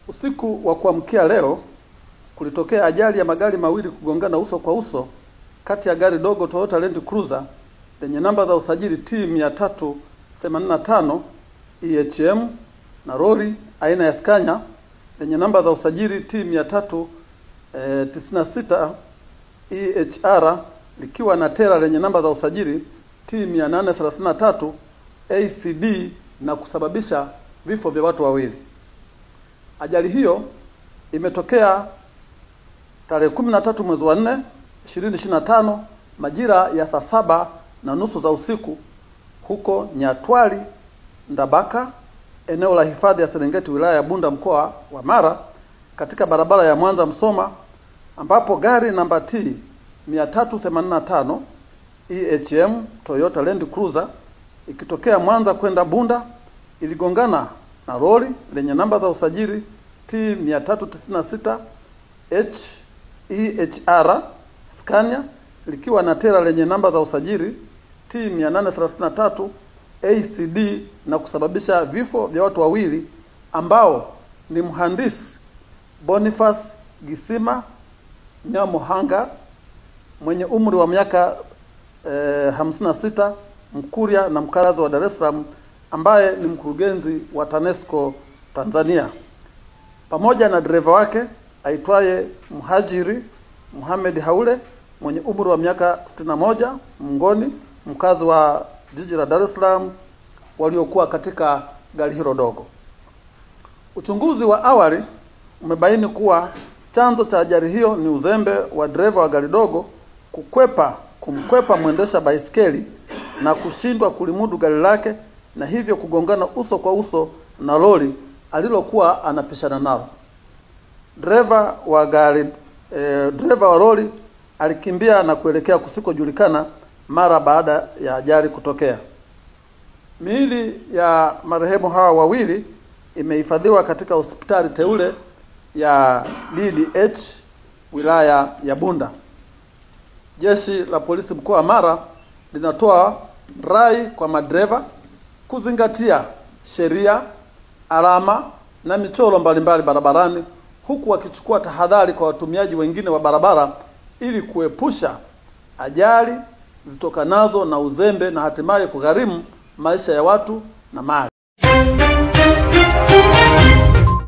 Usiku wa kuamkia leo kulitokea ajali ya magari mawili kugongana uso kwa uso kati ya gari dogo Toyota Land Cruiser lenye namba za usajili T385 EHM na lori aina ya Scania lenye namba za usajili T396 EHR likiwa na tela lenye namba za usajili T833 ACD na kusababisha vifo vya watu wawili. Ajali hiyo imetokea tarehe 13 mwezi wa 4 2025 majira ya saa 7:30 za usiku huko Nyatwali Ndabaka, eneo la hifadhi ya Serengeti, wilaya ya Bunda, mkoa wa Mara, katika barabara ya Mwanza Msoma, ambapo gari namba T 385 EHM Toyota Land Cruiser ikitokea Mwanza kwenda Bunda iligongana na lori lenye namba za usajili T396 EHR Scania likiwa na tela lenye namba za usajili T833 ACD na kusababisha vifo vya watu wawili ambao ni mhandisi Boniface Gisima Nyamuhanga mwenye umri wa miaka 56, Mkuria na mkazi wa Dar es Salaam ambaye ni mkurugenzi wa TANESCO Tanzania, pamoja na dereva wake aitwaye Mhajiri Muhammad Haule mwenye umri wa miaka 61, Mngoni, mkazi wa jiji la Dar es Salaam, waliokuwa katika gari hilo dogo. Uchunguzi wa awali umebaini kuwa chanzo cha ajali hiyo ni uzembe wa dereva wa gari dogo kumkwepa mwendesha baisikeli na kushindwa kulimudu gari lake na hivyo kugongana uso kwa uso na lori alilokuwa anapishana nalo. Dereva wa lori alikimbia na kuelekea kusikojulikana mara baada ya ajali kutokea. Miili ya marehemu hawa wawili imehifadhiwa katika hospitali teule ya DDH wilaya ya Bunda. Jeshi la polisi mkoa wa Mara linatoa rai kwa madereva kuzingatia sheria, alama na michoro mbalimbali barabarani, huku wakichukua tahadhari kwa watumiaji wengine wa barabara ili kuepusha ajali zitokanazo na uzembe na hatimaye kugharimu maisha ya watu na mali.